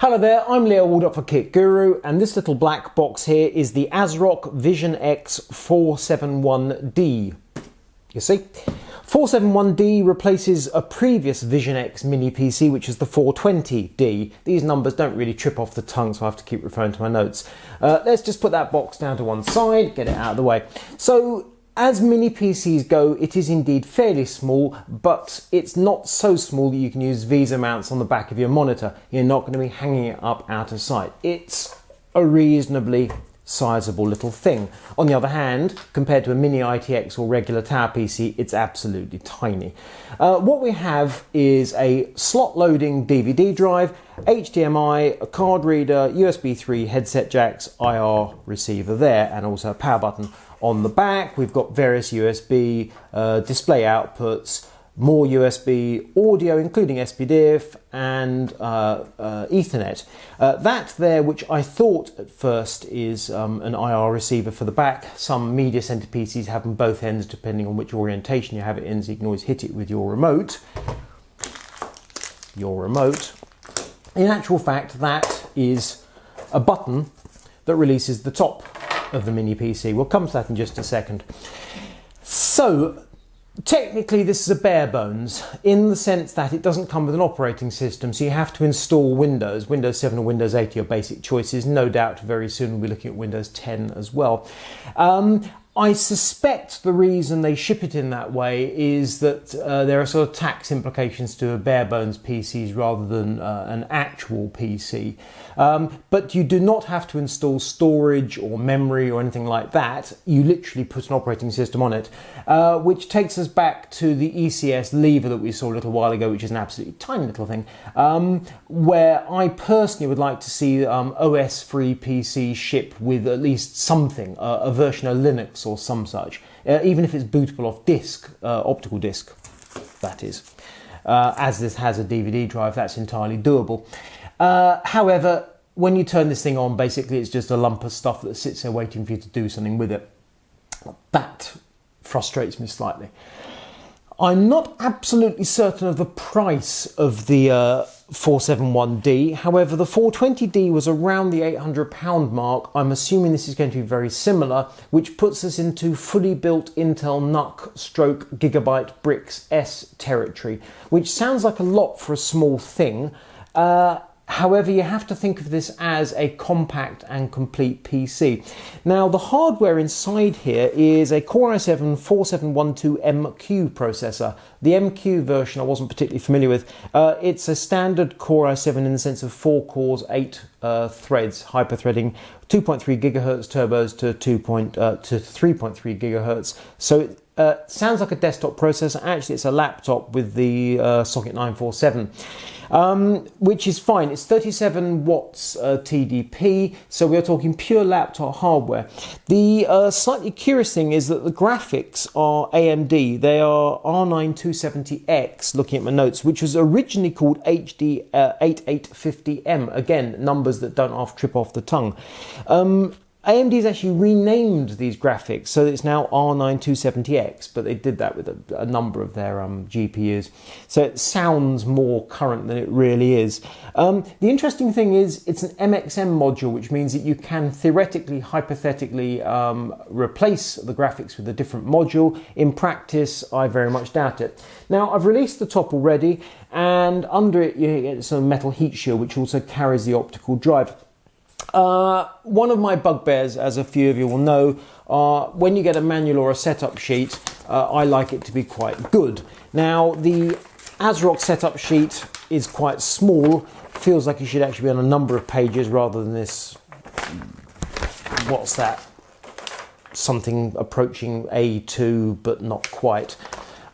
Hello there, I'm Leo Waldup for Kit Guru, and this little black box here is the ASRock Vision X 471D. You see? 471D replaces a previous Vision X mini PC, which is the 420D. These numbers don't really trip off the tongue, so I have to keep referring to my notes. Let's just put that box down to one side, get it out of the way. So, as mini PCs go, it is indeed fairly small, but it's not so small that you can use VESA mounts on the back of your monitor. You're not going to be hanging it up out of sight. It's a reasonably sizable little thing. On the other hand, compared to a mini ITX or regular tower PC, it's absolutely tiny. What we have is a slot loading DVD drive, HDMI, a card reader, USB 3 headset jacks, IR receiver there, and also a power button. On the back, we've got various USB display outputs, more USB audio, including SPDIF and Ethernet. That there, which I thought at first is an IR receiver for the back. Some media center PCs have them both ends, depending on which orientation you have it in, so you can always hit it with your remote. In actual fact, that is a button that releases the top of the mini PC. We'll come to that in just a second. So, technically this is a bare bones in the sense that it doesn't come with an operating system, so you have to install Windows 7 or Windows 8 are your basic choices. No doubt very soon we'll be looking at Windows 10 as well. I suspect the reason they ship it in that way is that there are sort of tax implications to a bare bones PCs rather than an actual PC. But you do not have to install storage or memory or anything like that. You literally put an operating system on it, which takes us back to the ECS lever that we saw a little while ago, which is an absolutely tiny little thing, where I personally would like to see OS-free PC ship with at least something, a version of Linux or some such, even if it's bootable off disk, optical disk, that is. As this has a DVD drive, that's entirely doable. However, when you turn this thing on, basically it's just a lump of stuff that sits there waiting for you to do something with it. That frustrates me slightly. I'm not absolutely certain of the price of the 471D. However, the 420D was around the £800 mark. I'm assuming this is going to be very similar, which puts us into fully built Intel NUC stroke Gigabyte Bricks S territory, which sounds like a lot for a small thing. However, you have to think of this as a compact and complete PC. Now, the hardware inside here is a Core i7 4712MQ processor. The MQ version I wasn't particularly familiar with. It's a standard Core i7 in the sense of 4 cores, 8 threads, hyper-threading, 2.3 gigahertz turbos to 3.3 gigahertz. So it sounds like a desktop processor. Actually, it's a laptop with the socket 947. Which is fine. It's 37 watts TDP, so we're talking pure laptop hardware. The slightly curious thing is that the graphics are AMD. They are R9 270X, looking at my notes, which was originally called HD 8850M. Again, numbers that don't half trip off the tongue. AMD's actually renamed these graphics, so it's now R9 270X, but they did that with a number of their GPUs. So it sounds more current than it really is. The interesting thing is it's an MXM module, which means that you can theoretically, hypothetically replace the graphics with a different module. In practice, I very much doubt it. Now, I've released the top already, and under it you get some metal heat shield, which also carries the optical drive. One of my bugbears, as a few of you will know, when you get a manual or a setup sheet, I like it to be quite good. Now, the ASRock setup sheet is quite small. Feels like it should actually be on a number of pages rather than this, what's that, something approaching A2 but not quite.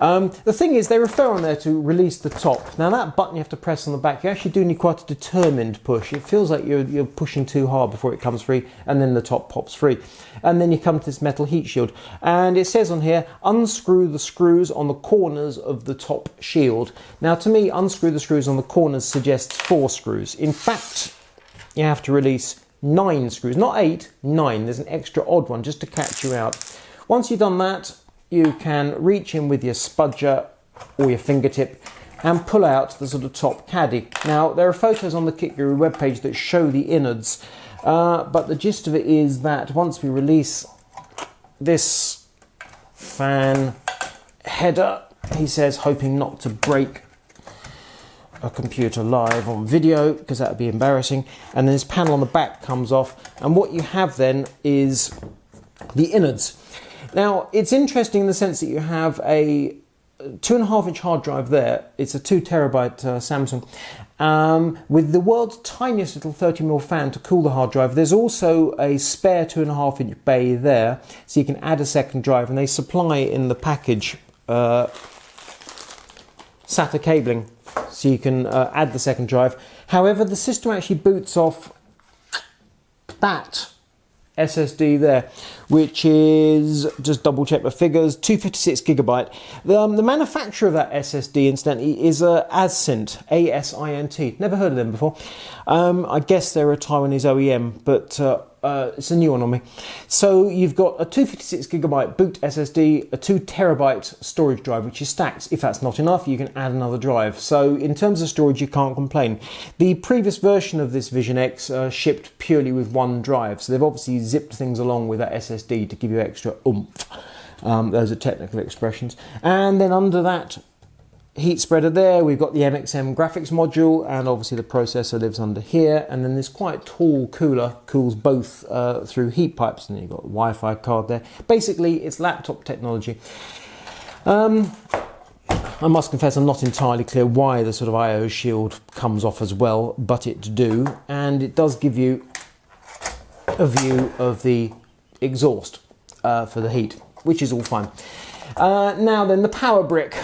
The thing is, they refer on there to release the top. Now, that button you have to press on the back, you actually do need quite a determined push. It feels like you're pushing too hard before it comes free, and then the top pops free. And then you come to this metal heat shield. And it says on here, unscrew the screws on the corners of the top shield. Now, to me, unscrew the screws on the corners suggests 4 screws. In fact, you have to release 9 screws, not 8, 9. There's an extra odd one just to catch you out. Once you've done that, you can reach in with your spudger or your fingertip and pull out the sort of top caddy. Now, there are photos on the Kit Guru webpage that show the innards, but the gist of it is that once we release this fan header, he says, hoping not to break a computer live on video because that would be embarrassing, and then this panel on the back comes off, and what you have then is the innards. Now, it's interesting in the sense that you have a 2.5-inch hard drive there. It's a 2 terabyte Samsung with the world's tiniest little 30mm fan to cool the hard drive. There's also a spare 2.5-inch bay there, so you can add a second drive, and they supply in the package SATA cabling, so you can add the second drive. However, the system actually boots off that SSD there, which is, just double check the figures, 256 gigabyte. The manufacturer of that SSD, incidentally, is ASINT, A-S-I-N-T. Never heard of them before. I guess they're a Taiwanese OEM, but it's a new one on me. So you've got a 256 gigabyte boot SSD, a 2 terabyte storage drive, which is stacked. If that's not enough, you can add another drive. So in terms of storage, you can't complain. The previous version of this Vision X shipped purely with one drive. So they've obviously zipped things along with that SSD to give you extra oomph. Those are technical expressions. And then under that heat spreader there, we've got the MXM graphics module, and obviously the processor lives under here, and then this quite tall cooler cools both through heat pipes, and then you've got a Wi-Fi card there. Basically, it's laptop technology. I must confess I'm not entirely clear why the sort of I/O shield comes off as well, but it do, and it does give you a view of the exhaust for the heat, which is all fine. Now then, the power brick.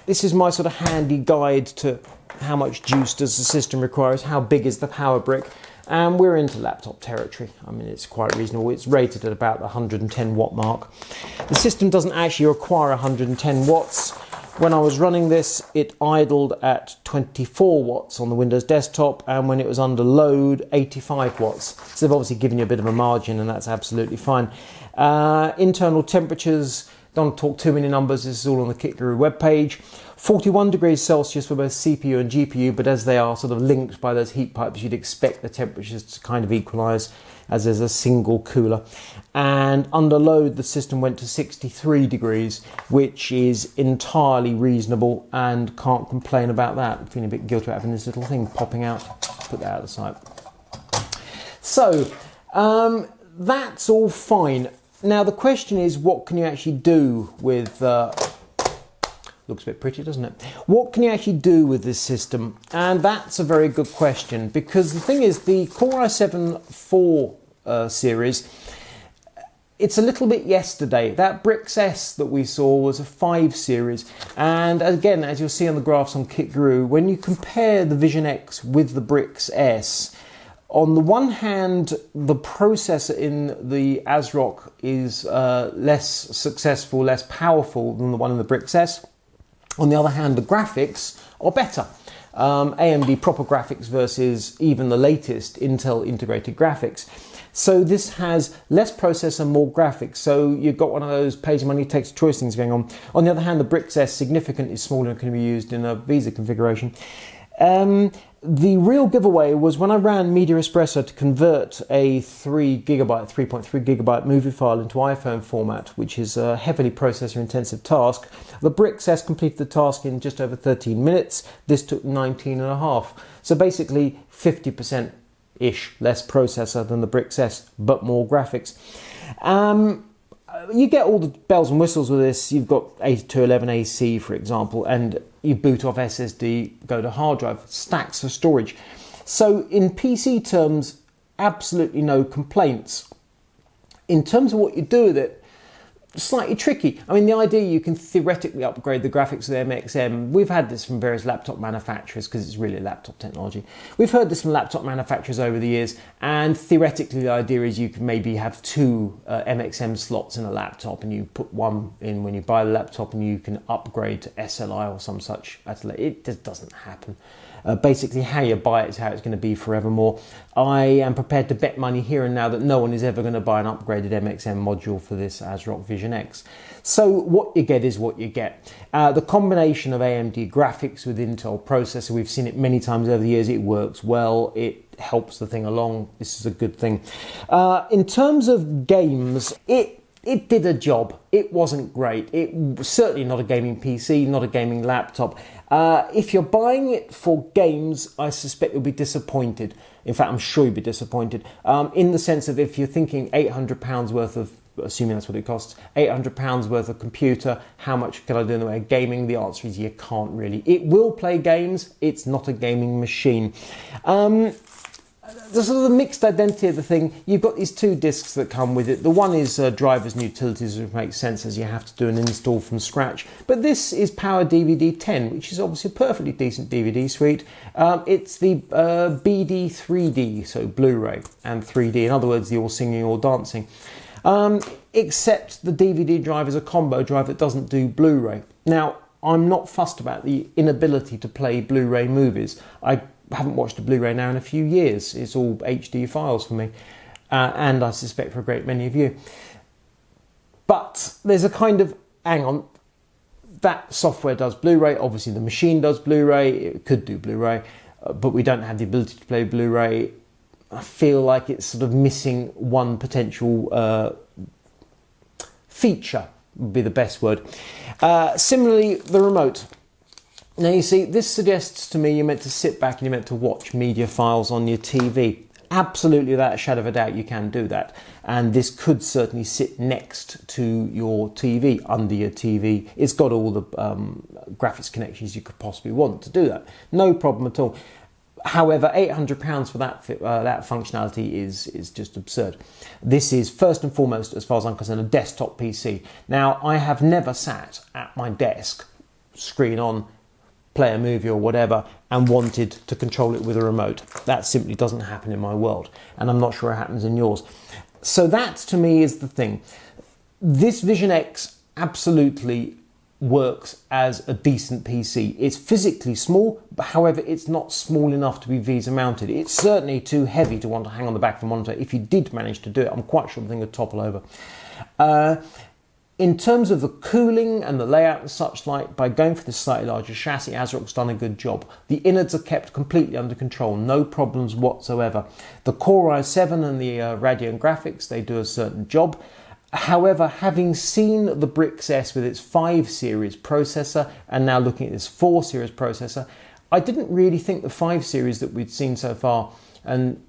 This is my sort of handy guide to how much juice does the system requires, how big is the power brick, and we're into laptop territory. I mean, it's quite reasonable. It's rated at about the 110 watt mark. The system doesn't actually require 110 watts. When I was running this, it idled at 24 watts on the Windows desktop, and when it was under load, 85 watts. So they've obviously given you a bit of a margin, and that's absolutely fine. Internal temperatures, don't talk too many numbers, this is all on the Kit Guru webpage. 41 degrees Celsius for both CPU and GPU, but as they are sort of linked by those heat pipes, you'd expect the temperatures to kind of equalise as there's a single cooler. And under load, the system went to 63 degrees, which is entirely reasonable, and can't complain about that. I'm feeling a bit guilty about having this little thing popping out. Put that out of the sight. So, that's all fine. Now the question is, what can you actually do with... looks a bit pretty, doesn't it? What can you actually do with this system? And that's a very good question, because the thing is, the Core i7-4 series, it's a little bit yesterday. That Brix S that we saw was a 5 series, and again, as you'll see on the graphs on Kit Guru, when you compare the Vision X with the Brix S, on the one hand, the processor in the ASRock is less successful, less powerful than the one in the Brix S. On the other hand, the graphics are better. AMD proper graphics versus even the latest Intel integrated graphics. So this has less processor, more graphics. So you've got one of those pays your money, takes a choice things going on. On the other hand, the Brix S significantly smaller and can be used in a Visa configuration. The real giveaway was when I ran Media Espresso to convert a 3.3 gigabyte movie file into iPhone format, which is a heavily processor intensive task. The Brix S completed the task in just over 13 minutes. This took 19 and a half. So basically 50%-ish less processor than the Brix S, but more graphics. You get all the bells and whistles with this. You've got 8211 AC, for example, and you boot off SSD, go to hard drive, stacks for storage. So in PC terms, absolutely no complaints. In terms of what you do with it, slightly tricky. I mean, the idea you can theoretically upgrade the graphics with MXM. We've had this from various laptop manufacturers because it's really a laptop technology. We've heard this from laptop manufacturers over the years, and theoretically the idea is you can maybe have 2 MXM slots in a laptop, and you put one in when you buy the laptop, and you can upgrade to SLI or some such. It just doesn't happen. Basically, how you buy it is how it's going to be forevermore. I am prepared to bet money here and now that no one is ever going to buy an upgraded MXM module for this ASRock Vision X. So what you get is what you get. The combination of AMD graphics with Intel processor, we've seen it many times over the years. It works well. It helps the thing along. This is a good thing. In terms of games, it did a job. It wasn't great. It was certainly not a gaming PC, not a gaming laptop. If you're buying it for games, I suspect you'll be disappointed. In fact, I'm sure you'll be disappointed. In the sense of if you're thinking £800 worth of, assuming that's what it costs, £800 worth of computer, how much can I do in the way of gaming? The answer is you can't really. It will play games. It's not a gaming machine. The sort of the mixed identity of the thing, you've got these two discs that come with it. The one is drivers and utilities, which makes sense as you have to do an install from scratch. But this is Power DVD 10, which is obviously a perfectly decent DVD suite. It's the BD 3D, so Blu-ray and 3D. In other words, the all singing, all dancing. Except the DVD drive is a combo drive that doesn't do Blu-ray. Now, I'm not fussed about the inability to play Blu-ray movies. I haven't watched a Blu-ray now in a few years. It's all HD files for me, and I suspect for a great many of you. But there's a kind of, hang on, that software does Blu-ray, obviously the machine does Blu-ray, it could do Blu-ray, but we don't have the ability to play Blu-ray. I feel like it's sort of missing one potential feature, would be the best word. Similarly, the remote. Now you see, this suggests to me you're meant to sit back and you're meant to watch media files on your TV. Absolutely, without a shadow of a doubt, you can do that. And this could certainly sit next to your TV, under your TV. It's got all the graphics connections you could possibly want to do that. No problem at all. However, £800 for that functionality is just absurd. This is first and foremost, as far as I'm concerned, a desktop PC. Now, I have never sat at my desk, screen on, play a movie or whatever, and wanted to control it with a remote. That simply doesn't happen in my world, and I'm not sure it happens in yours. So that, to me, is the thing. This Vision X absolutely works as a decent PC. It's physically small, but however, it's not small enough to be VESA mounted. It's certainly too heavy to want to hang on the back of a monitor. If you did manage to do it, I'm quite sure the thing would topple over. In terms of the cooling and the layout and such like, by going for this slightly larger chassis, ASRock's done a good job. The innards are kept completely under control, no problems whatsoever. The Core i7 and the Radeon graphics, they do a certain job. However, having seen the Brix S with its 5 series processor and now looking at this 4 series processor, I didn't really think the 5 series that we'd seen so far, and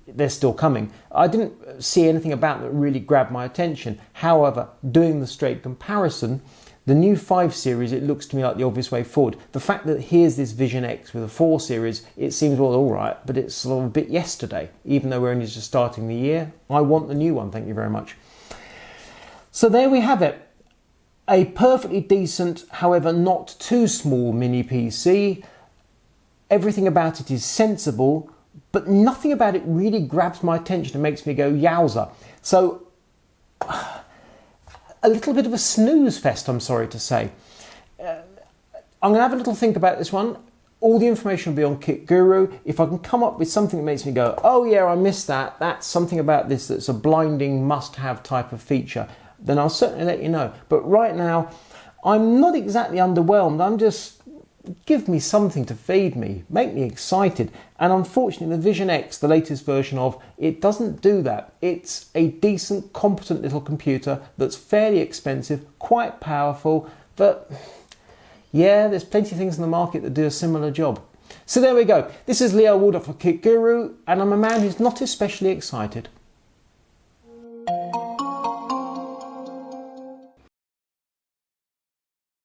they're still coming, I didn't see anything about that really grabbed my attention. However, doing the straight comparison, the new 5 series, it looks to me like the obvious way forward. The fact that here's this Vision X with a 4 series, it seems, well, all right, but it's sort of a bit yesterday. Even though we're only just starting the year, I want the new one, thank you very much. So there we have it. A perfectly decent, however not too small mini PC. Everything about it is sensible, but nothing about it really grabs my attention and makes me go, yowza. So, a little bit of a snooze fest, I'm sorry to say. I'm going to have a little think about this one. All the information will be on Kit Guru. If I can come up with something that makes me go, oh yeah, I missed that, that's something about this that's a blinding must-have type of feature, then I'll certainly let you know. But right now, I'm not exactly underwhelmed. I'm just, give me something to feed me, make me excited. And unfortunately, the Vision X, the latest version of, it doesn't do that. It's a decent, competent little computer that's fairly expensive, quite powerful, but yeah, there's plenty of things in the market that do a similar job. So there we go. This is Leo Waldock for Kit Guru, and I'm a man who's not especially excited.